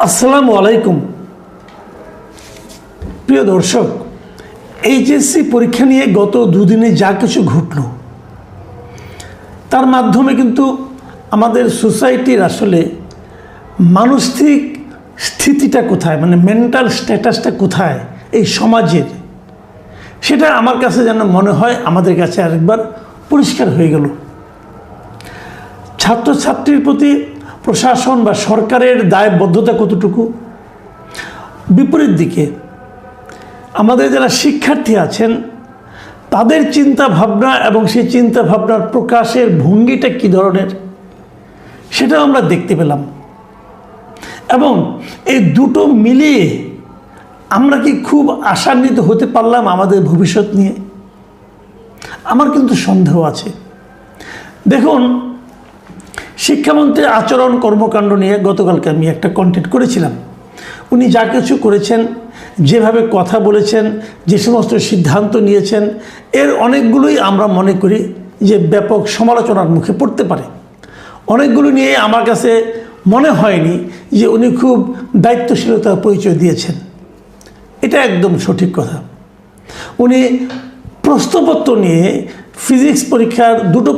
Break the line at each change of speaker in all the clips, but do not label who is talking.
আসসালামু আলাইকুম প্রিয় দর্শক, এইচএসসি পরীক্ষা নিয়ে গত দুদিনে যা কিছু ঘটল তার মাধ্যমে কিন্তু আমাদের সোসাইটির আসলে মানসিক স্থিতিটা কোথায়, মানে মেন্টাল স্ট্যাটাসটা কোথায় এই সমাজের, সেটা আমার কাছে যেন মনে হয় আমাদের কাছে আরেকবার পরিষ্কার হয়ে গেল। ছাত্রছাত্রীর প্রতি প্রশাসন বা সরকারের দায়বদ্ধতা কতটুকু, বিপরীত দিকে আমাদের যারা শিক্ষার্থী আছেন তাদের চিন্তা ভাবনা এবং সেই চিন্তা ভাবনার প্রকাশের ভঙ্গিটা কী ধরনের সেটাও আমরা দেখতে পেলাম। এবং এই দুটো মিলিয়ে আমরা কি খুব আশান্বিত হতে পারলাম আমাদের ভবিষ্যৎ নিয়ে? আমার কিন্তু সন্দেহ আছে। দেখুন, শিক্ষামন্ত্রীর আচরণ কর্মকাণ্ড নিয়ে গতকালকে আমি একটা কন্টেন্ট করেছিলাম। উনি যা কিছু করেছেন, যেভাবে কথা বলেছেন, যে সমস্ত সিদ্ধান্ত নিয়েছেন, এর অনেকগুলোই আমরা মনে করি যে ব্যাপক সমালোচনার মুখে পড়তে পারে। অনেকগুলো নিয়ে আমার কাছে মনে হয়নি যে উনি খুব দায়িত্বশীলতার পরিচয় দিয়েছেন। এটা একদম সঠিক কথা। উনি প্রশ্নপত্র নিয়ে ফিজিক্স পরীক্ষার দুটো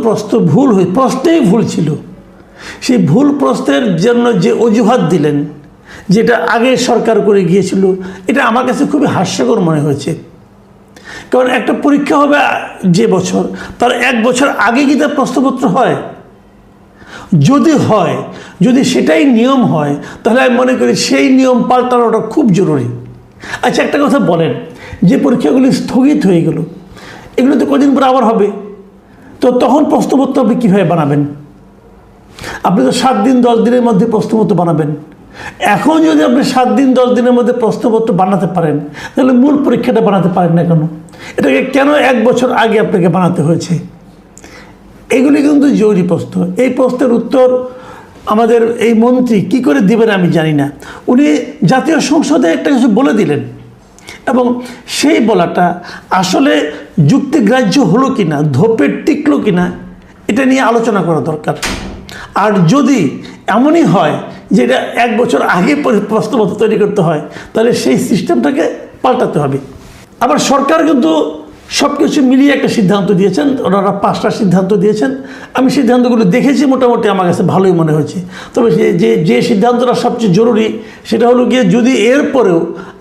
প্রশ্নেই ভুল ছিল। সেই ভুল প্রশ্নের জন্য যে অজুহাত দিলেন, যেটা আগে সরকার করে গিয়েছিল, এটা আমার কাছে খুবই হাস্যকর মনে হয়েছে। কারণ একটা পরীক্ষা হবে যে বছর, তার এক বছর আগে কি তার প্রশ্নপত্র হয়? যদি হয়, যদি সেটাই নিয়ম হয়, তাহলে আমি মনে করি সেই নিয়ম পাল্টানোটা খুব জরুরি। আচ্ছা, একটা কথা বলেন, যে পরীক্ষাগুলি স্থগিত হয়ে গেল, এগুলো তো কদিন পর আবার হবে, তো তখন প্রশ্নপত্র আপনি কীভাবে বানাবেন? আপনি তো 7 দিন 10 দিনের মধ্যে প্রশ্নপত্র বানাবেন। এখন যদি আপনি 7 দিন 10 দিনের মধ্যে প্রশ্নপত্র বানাতে পারেন, তাহলে মূল পরীক্ষাটা বানাতে পারেন না কেন? এটাকে কেন 1 বছর আগে আপনাকে বানাতে হয়েছে? এগুলি কিন্তু জরুরি প্রশ্ন। এই প্রশ্নের উত্তর আমাদের এই মন্ত্রী কি করে দিবেন আমি জানি না। উনি জাতীয় সংসদে একটা কিছু বলে দিলেন, এবং সেই বলাটা আসলে যুক্তিগ্রাহ্য হলো কিনা, ধোপে টিকলো কিনা, এটা নিয়ে আলোচনা করা দরকার। আর যদি এমনই হয় যে এটা 1 বছর আগে প্রশ্নপত্র তৈরি করতে হয়, তাহলে সেই সিস্টেমটাকে পাল্টাতে হবে। আবার সরকার কিন্তু সব কিছু মিলিয়ে একটা সিদ্ধান্ত দিয়েছেন। ওনারা 5টা সিদ্ধান্ত দিয়েছেন। আমি সিদ্ধান্তগুলো দেখেছি, মোটামুটি আমার কাছে ভালোই মনে হয়েছে। তবে যে সিদ্ধান্তটা সবচেয়ে জরুরি, সেটা হলো গিয়ে যদি এরপরেও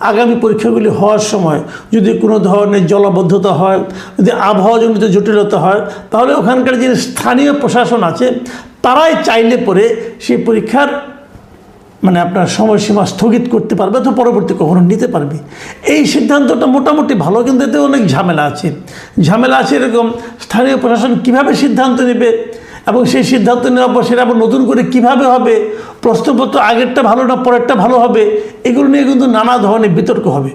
আগামী পরীক্ষাগুলি হওয়ার সময় যদি কোনো ধরনের জলাবদ্ধতা হয়, যদি আবহাওয়াজনিত জটিলতা হয়, তাহলে ওখানকার যে স্থানীয় প্রশাসন আছে তারাই চাইলে পরে সেই পরীক্ষার মানে আপনার সময়সীমা স্থগিত করতে পারবে অথবা পরবর্তী কখনো নিতে পারবে। এই সিদ্ধান্তটা মোটামুটি ভালো, কিন্তু এতে অনেক ঝামেলা আছে। এরকম স্থানীয় প্রশাসন কিভাবে সিদ্ধান্ত নেবে, এবং সেই সিদ্ধান্ত নেওয়ার পর সেটা আবার নতুন করে কিভাবে হবে, প্রশ্নপত্র আগেরটা ভালো না পরেরটা ভালো হবে, এগুলো নিয়ে কিন্তু নানা ধরনের বিতর্ক হবে।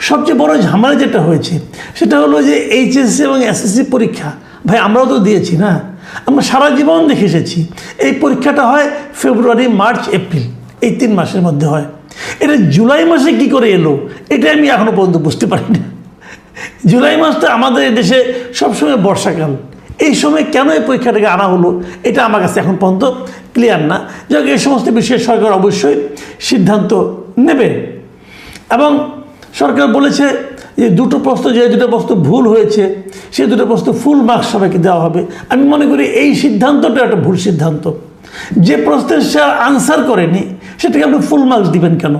সবচেয়ে বড় ঝামেলা যেটা হয়েছে সেটা হলো যে এইচএসসি এবং এসএসসি পরীক্ষা, ভাই আমরাও তো দিয়েছি না, আমরা সারা জীবন দেখে এসেছি। এই পরীক্ষাটা হয় ফেব্রুয়ারি, মার্চ, এপ্রিল, এই 3 মাসের মধ্যে হয়। এটা জুলাই মাসে কি করে এলো, এটা আমি এখনও পর্যন্ত বুঝতে পারি না। জুলাই মাসটা আমাদের দেশে সবসময় বর্ষাকাল, এই সময় কেন এই পরীক্ষাটাকে আনা হলো, এটা আমার কাছে এখন পর্যন্ত ক্লিয়ার না। যাক, এই সমস্ত বিষয়ে সরকার অবশ্যই সিদ্ধান্ত নেবে। এবং সরকার বলেছে যে যে দুটো প্রশ্ন ভুল হয়েছে, সেই দুটো প্রশ্ন ফুল মার্কস সবাইকে দেওয়া হবে। আমি মনে করি এই সিদ্ধান্তটা একটা ভুল সিদ্ধান্ত। যে প্রশ্নের সে আনসার করেনি সেটাকে আপনি ফুল মার্কস দিবেন কেন?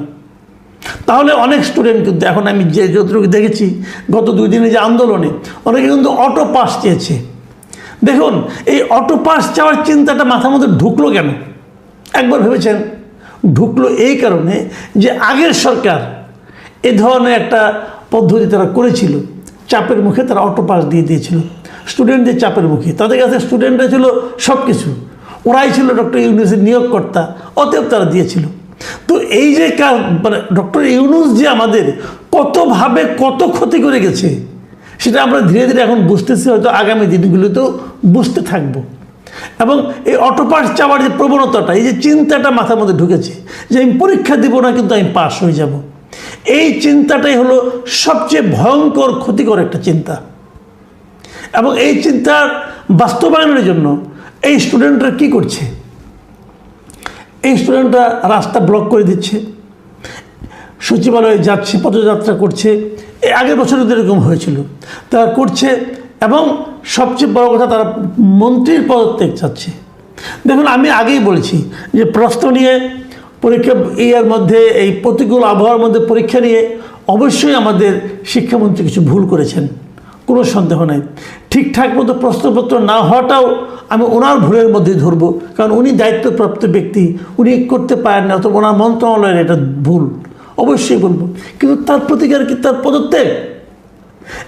তাহলে অনেক স্টুডেন্ট কিন্তু, এখন আমি যতটুকু দেখেছি গত 2 দিনে যে আন্দোলনে, অনেকে কিন্তু অটো পাস চেয়েছে। দেখুন, এই অটো পাস চাওয়ার চিন্তাটা মাথার মধ্যে ঢুকলো কেন? একবার ভেবেছেন? ঢুকলো এই কারণে যে আগের সরকার এ ধরনের একটা পদ্ধতি তারা করেছিল, চাপের মুখে তারা অটো পাস দিয়ে দিয়েছিল স্টুডেন্টদের চাপের মুখে। তাদের কাছে স্টুডেন্টরা ছিল সব কিছু, ওরাই ছিল ডক্টর ইউনূসের নিয়োগকর্তা, অতএব তারা দিয়েছিল। তো এই যে মানে ডক্টর ইউনূস যে আমাদের কতভাবে কত ক্ষতি করে গেছে, সেটা আমরা ধীরে ধীরে এখন বুঝতেছি, হয়তো আগামী দিনগুলোতেও বুঝতে থাকবো। এবং এই অটো পাস চাওয়ার যে প্রবণতাটা, এই যে চিন্তাটা মাথার মধ্যে ঢুকেছে যে আমি পরীক্ষা দিব না কিন্তু আমি পাস হয়ে যাব, এই চিন্তাটাই হলো সবচেয়ে ভয়ঙ্কর ক্ষতিকর একটা চিন্তা। এবং এই চিন্তার বাস্তবায়নের জন্য এই স্টুডেন্টরা কি করছে? এই স্টুডেন্টরা রাস্তা ব্লক করে দিচ্ছে, সচিবালয়ে যাচ্ছে, পদযাত্রা করছে। এই আগের বছরও এরকম হয়েছিল, তারা করছে। এবং সবচেয়ে বড় কথা, তারা মন্ত্রীর পদত্যাগ চাচ্ছে। দেখুন, আমি আগেই বলেছি যে প্রশ্ন নিয়ে পরীক্ষা, এর মধ্যে এই প্রতিকূল আবহাওয়ার মধ্যে পরীক্ষা নিয়ে অবশ্যই আমাদের শিক্ষামন্ত্রী কিছু ভুল করেছেন, কোনো সন্দেহ নাই। ঠিকঠাক মতো প্রশ্নপত্র না হওয়াটাও আমি ওনার ভুলের মধ্যে ধরবো, কারণ উনি দায়িত্বপ্রাপ্ত ব্যক্তি, উনি করতে পারেন না, অথবা ওনার মন্ত্রণালয়ের এটা ভুল, অবশ্যই বলবো। কিন্তু তার প্রতিকার কি? তার পদত্যাগ।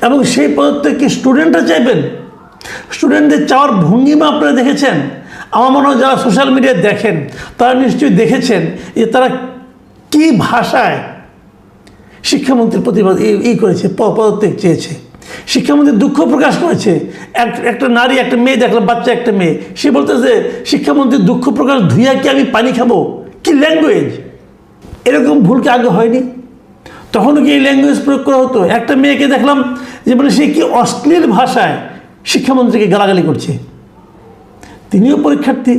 এবং সেই পদত্যাগ কি স্টুডেন্টরা চাইবেন? স্টুডেন্টদের চাওয়ার ভঙ্গিমা আপনারা দেখেছেন। আমার মনে হয় যারা সোশ্যাল মিডিয়ায় দেখেন তারা নিশ্চয়ই দেখেছেন যে তারা কি ভাষায় শিক্ষামন্ত্রীর প্রতিবাদ এই করেছে, পদত্যাগ চেয়েছে। শিক্ষামন্ত্রী দুঃখ প্রকাশ করেছে। একটা নারী, একটা মেয়ে দেখলাম, বাচ্চা একটা মেয়ে, সে বলতেছে শিক্ষামন্ত্রীর দুঃখ প্রকাশ ধুইয়া কি আমি পানি খাবো? কি ল্যাঙ্গুয়েজ! এরকম ভুল কি আগে হয়নি? তখনও কি এই ল্যাঙ্গুয়েজ প্রয়োগ করা হতো? একটা মেয়েকে দেখলাম যে মানে সে কি অশ্লীল ভাষায় শিক্ষামন্ত্রীকে গালাগালি করছে, তিনিও পরীক্ষার্থী।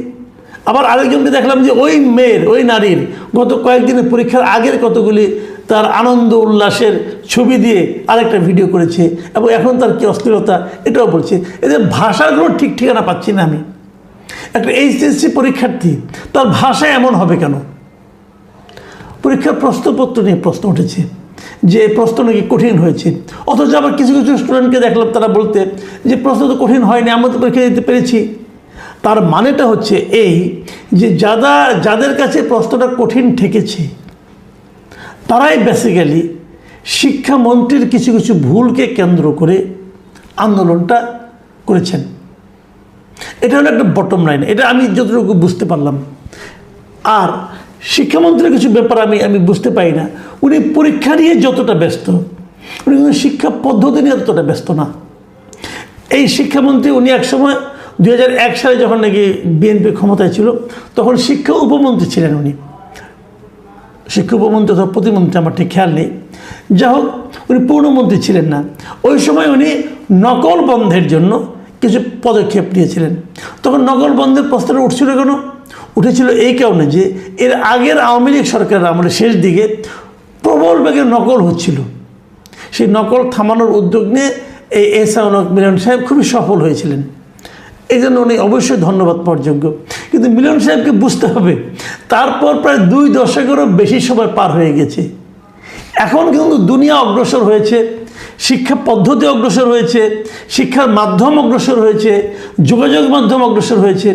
আবার আরেকজনকে দেখলাম যে ওই মেয়ের, ওই নারীর গত কয়েকদিনের পরীক্ষার আগের কতগুলি তার আনন্দ উল্লাসের ছবি দিয়ে আরেকটা ভিডিও করেছে, এবং এখন তার কি অশ্লীলতা এটাও বলছে। এদের ভাষার কোনো ঠিক ঠিকানা পাচ্ছি না আমি। একটা এইচএসসি পরীক্ষার্থী, তার ভাষা এমন হবে কেন? পরীক্ষার প্রশ্নপত্র নিয়ে প্রশ্ন উঠেছে যে প্রশ্ন নাকি কঠিন হয়েছে, অথচ আবার কিছু কিছু স্টুডেন্টকে দেখলাম তারা বলতে যে প্রশ্ন তো কঠিন হয়নি, আমরা তো পরীক্ষা দিতে পেরেছি। তার মানেটা হচ্ছে এই যে যাদের কাছে প্রশ্নটা কঠিন ঠেকেছে তারাই বেসিক্যালি শিক্ষামন্ত্রীর কিছু কিছু ভুলকে কেন্দ্র করে আন্দোলনটা করেছেন। এটা হলো একটা বটম লাইন, এটা আমি যতটুকু বুঝতে পারলাম। আর শিক্ষামন্ত্রীর কিছু ব্যাপার আমি বুঝতে পারি না। উনি পরীক্ষা নিয়ে যতটা ব্যস্ত, উনি কিন্তু শিক্ষা পদ্ধতি নিয়ে ততটা ব্যস্ত না। এই শিক্ষামন্ত্রী উনি একসময় 2001 সালে যখন নাকি বিএনপি ক্ষমতায় ছিল, তখন শিক্ষা উপমন্ত্রী ছিলেন উনি। শিক্ষা উপমন্ত্রী অথবা প্রতিমন্ত্রী, আমার ঠিক খেয়াল নেই। যা হোক, উনি পূর্ণমন্ত্রী ছিলেন না। ওই সময় উনি নকল বন্ধের জন্য কিছু পদক্ষেপ নিয়েছিলেন। তখন নকল বন্ধের প্রস্তাব উঠছিল কেন? উঠেছিল এই কারণে যে এর আগের আওয়ামী লীগ সরকারের আমলে শেষ দিকে প্রবল বেগে নকল হচ্ছিল। সেই নকল থামানোর উদ্যোগ নিয়ে এই এহসানুল মিলন সাহেব খুবই সফল হয়েছিলেন। এই জন্য উনি অবশ্যই ধন্যবাদ পাওয়ার যোগ্য। কিন্তু মিলন সাহেবকে বুঝতে হবে, তারপর প্রায় 2 দশকেরও বেশি সময় পার হয়ে গেছে। এখন কিন্তু দুনিয়া অগ্রসর হয়েছে, শিক্ষা পদ্ধতি অগ্রসর হয়েছে, শিক্ষার মাধ্যম অগ্রসর হয়েছে, যোগাযোগ মাধ্যম অগ্রসর হয়েছে।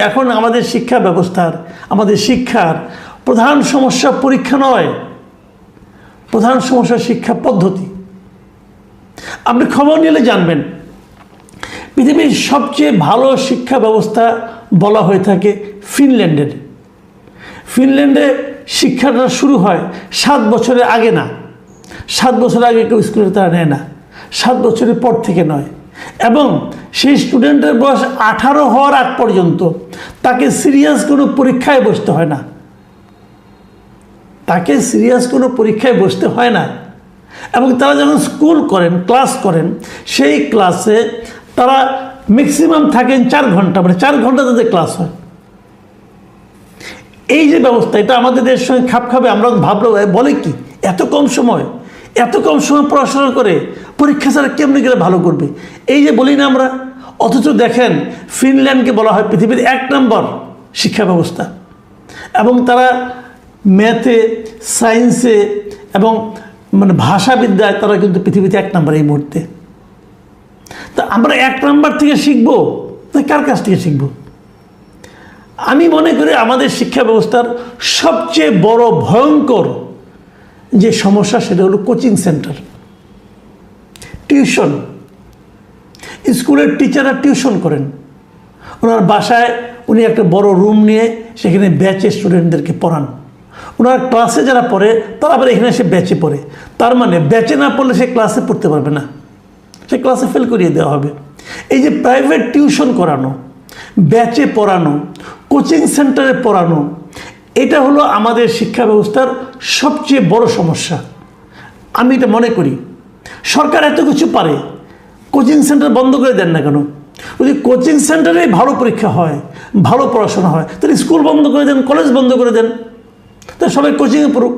এখন আমাদের শিক্ষা ব্যবস্থার, আমাদের শিক্ষার প্রধান সমস্যা পরীক্ষা নয়, প্রধান সমস্যা শিক্ষা পদ্ধতি। আপনি খবর নিলে জানবেন, পৃথিবীর সবচেয়ে ভালো শিক্ষা ব্যবস্থা বলা হয়ে থাকে ফিনল্যান্ডের। ফিনল্যান্ডে শিক্ষাটা শুরু হয় 7 বছরের আগে না। 7 বছর আগে কেউ স্কুলে তারা নেয় না, 7 বছরের পর থেকে নয়। এবং সেই স্টুডেন্টের বয়স 18 হওয়ার আগ পর্যন্ত তাকে সিরিয়াস কোনো পরীক্ষায় বসতে হয় না, তাকে সিরিয়াস কোনো পরীক্ষায় বসতে হয় না। এবং তারা যখন স্কুল করেন, ক্লাস করেন, সেই ক্লাসে তারা ম্যাক্সিমাম থাকেন 4 ঘন্টা, মানে 4 ঘন্টা তাদের ক্লাস হয়। এই যে ব্যবস্থা, এটা আমাদের দেশের সঙ্গে খাপ খাবে। আমরা ভাবলো বলে কি এত কম সময় পড়াশোনা করে পরীক্ষা ছাড়া কেমনি গেলে ভালো করবে, এই যে বলি না আমরা। অথচ দেখেন ফিনল্যান্ডকে বলা হয় পৃথিবীর 1 নম্বর শিক্ষা ব্যবস্থা, এবং তারা ম্যাথে, সায়েন্সে এবং মানে ভাষাবিদ্যায় তারা কিন্তু পৃথিবীতে 1 নম্বর এই মুহূর্তে। তা আমরা 1 নম্বর থেকে শিখবো না কার কাছ থেকে শিখবো? আমি মনে করি আমাদের শিক্ষা ব্যবস্থার সবচেয়ে বড় ভয়ঙ্কর যে সমস্যা সেটা হলো কোচিং সেন্টার, টিউশন। স্কুলের টিচাররা টিউশন করেন, ওনার বাসায় উনি একটা বড় রুম নিয়ে সেখানে ব্যাচে স্টুডেন্টদেরকে পড়ান। ওনার ক্লাসে যারা পড়ে তারা আবার এখানে সে ব্যাচে পড়ে। তার মানে ব্যাচে না পড়লে সে ক্লাসে পড়তে পারবে না, সে ক্লাসে ফেল করিয়ে দেওয়া হবে। এই যে প্রাইভেট টিউশন করানো, ব্যাচে পড়ানো, কোচিং সেন্টারে পড়ানো, এটা হলো আমাদের শিক্ষা ব্যবস্থার সবচেয়ে বড় সমস্যা। আমি এটা মনে করি সরকার এত কিছু পারে, কোচিং সেন্টার বন্ধ করে দেন না কেন? যদি কোচিং সেন্টারে ভালো পরীক্ষা হয়, ভালো পড়াশোনা হয়, তাহলে স্কুল বন্ধ করে দেন, কলেজ বন্ধ করে দেন, তাহলে সবাই কোচিংয়ে পড়ুক।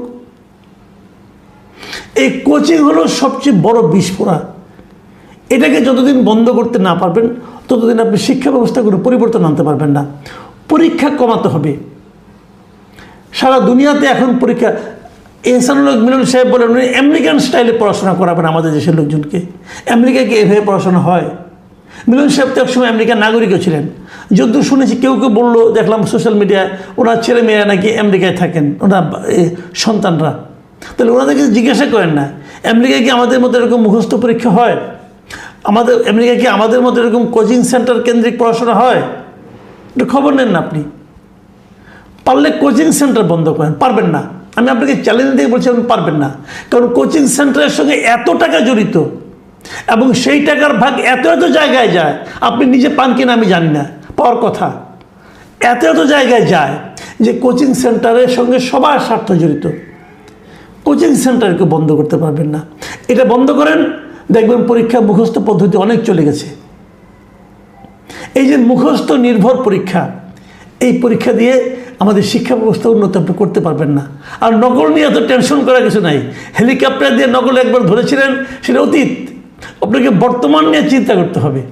এই কোচিং হলো সবচেয়ে বড় বিস্ফোরা। এটাকে যতদিন বন্ধ করতে না পারবেন ততদিন আপনি শিক্ষা ব্যবস্থা করে পরিবর্তন আনতে পারবেন না। পরীক্ষা কমাতে হবে। সারা দুনিয়াতে এখন পরীক্ষা, এহসানুল হক মিলন সাহেব বলেন উনি আমেরিকান স্টাইলে পড়াশোনা করাবেন আমাদের দেশের লোকজনকে। আমেরিকায় কি এভাবে পড়াশোনা হয়? মিলন সাহেব তো একসময় আমেরিকার নাগরিকও ছিলেন। যদ্দূর শুনেছি কেউ কেউ বললো, দেখলাম সোশ্যাল মিডিয়ায়, ওনার ছেলে মেয়েরা নাকি আমেরিকায় থাকেন, ওনার সন্তানরা। তাহলে ওনাদেরকে জিজ্ঞাসা করেন না আমেরিকায় কি আমাদের মতো এরকম মুখস্থ পরীক্ষা হয়? আমেরিকায় কি আমাদের মতো এরকম কোচিং সেন্টার কেন্দ্রিক পড়াশোনা হয়? একটু খবর নেন না আপনি। পারলে কোচিং সেন্টার বন্ধ করেন। পারবেন না, আমি আপনাকে চ্যালেঞ্জ দিয়ে বলছি আপনি পারবেন না। কারণ কোচিং সেন্টারের সঙ্গে এত টাকা জড়িত এবং সেই টাকার ভাগ এত এত জায়গায় যায়, আপনি নিজে পান কিনা আমি জানি না, পাওয়ার কথা। এত এত জায়গায় যায় যে কোচিং সেন্টারের সঙ্গে সবার স্বার্থ জড়িত। কোচিং সেন্টারকে বন্ধ করতে পারবেন না। এটা বন্ধ করেন, দেখবেন পরীক্ষা মুখস্থ পদ্ধতি অনেক চলে গেছে। এই যে মুখস্থ নির্ভর পরীক্ষা, এই পরীক্ষা দিয়ে আমাদের শিক্ষা ব্যবস্থা উন্নত আপনি করতে পারবেন না। আর নকল নিয়ে এত টেনশন করার কিছু নাই। হেলিকপ্টার দিয়ে নকল একবার ধরেছিলেন, সেটা অতীত। আপনাকে বর্তমান নিয়ে চিন্তা করতে হবে।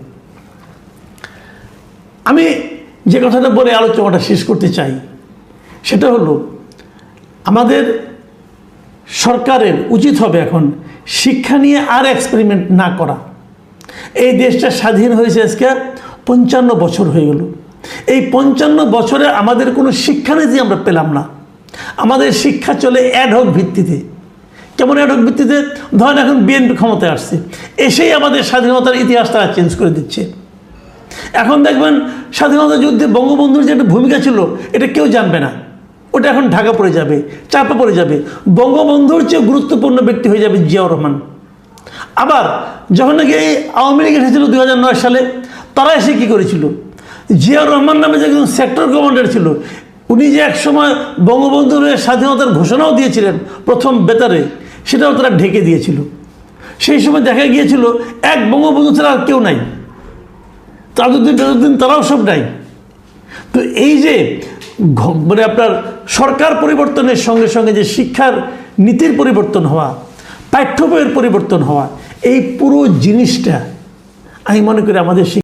আমি যে কথাটা বলে আলোচনাটা শেষ করতে চাই সেটা হলো, আমাদের সরকারের উচিত হবে এখন শিক্ষা নিয়ে আর এক্সপেরিমেন্ট না করা। এই দেশটা স্বাধীন হয়েছে আজকে 55 বছর হয়ে গেল। এই 55 বছরে আমাদের কোনো শিক্ষানীতি আমরা পেলাম না। আমাদের শিক্ষা চলে অ্যাডহক ভিত্তিতে। কেমন অ্যাডহক ভিত্তিতে? ধরেন এখন বিএনপি ক্ষমতায় আসছে, এসেই আমাদের স্বাধীনতার ইতিহাস তারা চেঞ্জ করে দিচ্ছে। এখন দেখবেন স্বাধীনতা যুদ্ধে বঙ্গবন্ধুর যে একটা ভূমিকা ছিল এটা কেউ জানবে না, ওটা এখন ঢাকা পড়ে যাবে, চাপা পড়ে যাবে। বঙ্গবন্ধুর চেয়ে গুরুত্বপূর্ণ ব্যক্তি হয়ে যাবে জিয়াউর রহমান। আবার যখন নাকি এই আওয়ামী লীগ এসেছিল 2009 সালে, তারা এসে কী করেছিল? জিয়াউর রহমান নামে যে একজন সেক্টর কমান্ডার ছিল, উনি যে একসময় বঙ্গবন্ধুর স্বাধীনতার ঘোষণাও দিয়েছিলেন প্রথম বেতারে, সেটাও তারা ঢেকে দিয়েছিল। সেই সময় দেখা গিয়েছিল এক বঙ্গবন্ধু ছাড়া আর কেউ নাই, তাজউদ্দিন তারাও সব নাই। তো এই যে মানে আপনার সরকার পরিবর্তনের সঙ্গে সঙ্গে যে শিক্ষার নীতির পরিবর্তন হওয়া, পাঠ্য বইয়ের পরিবর্তন হওয়া, এই পুরো জিনিসটা আমি মনে করি আমাদের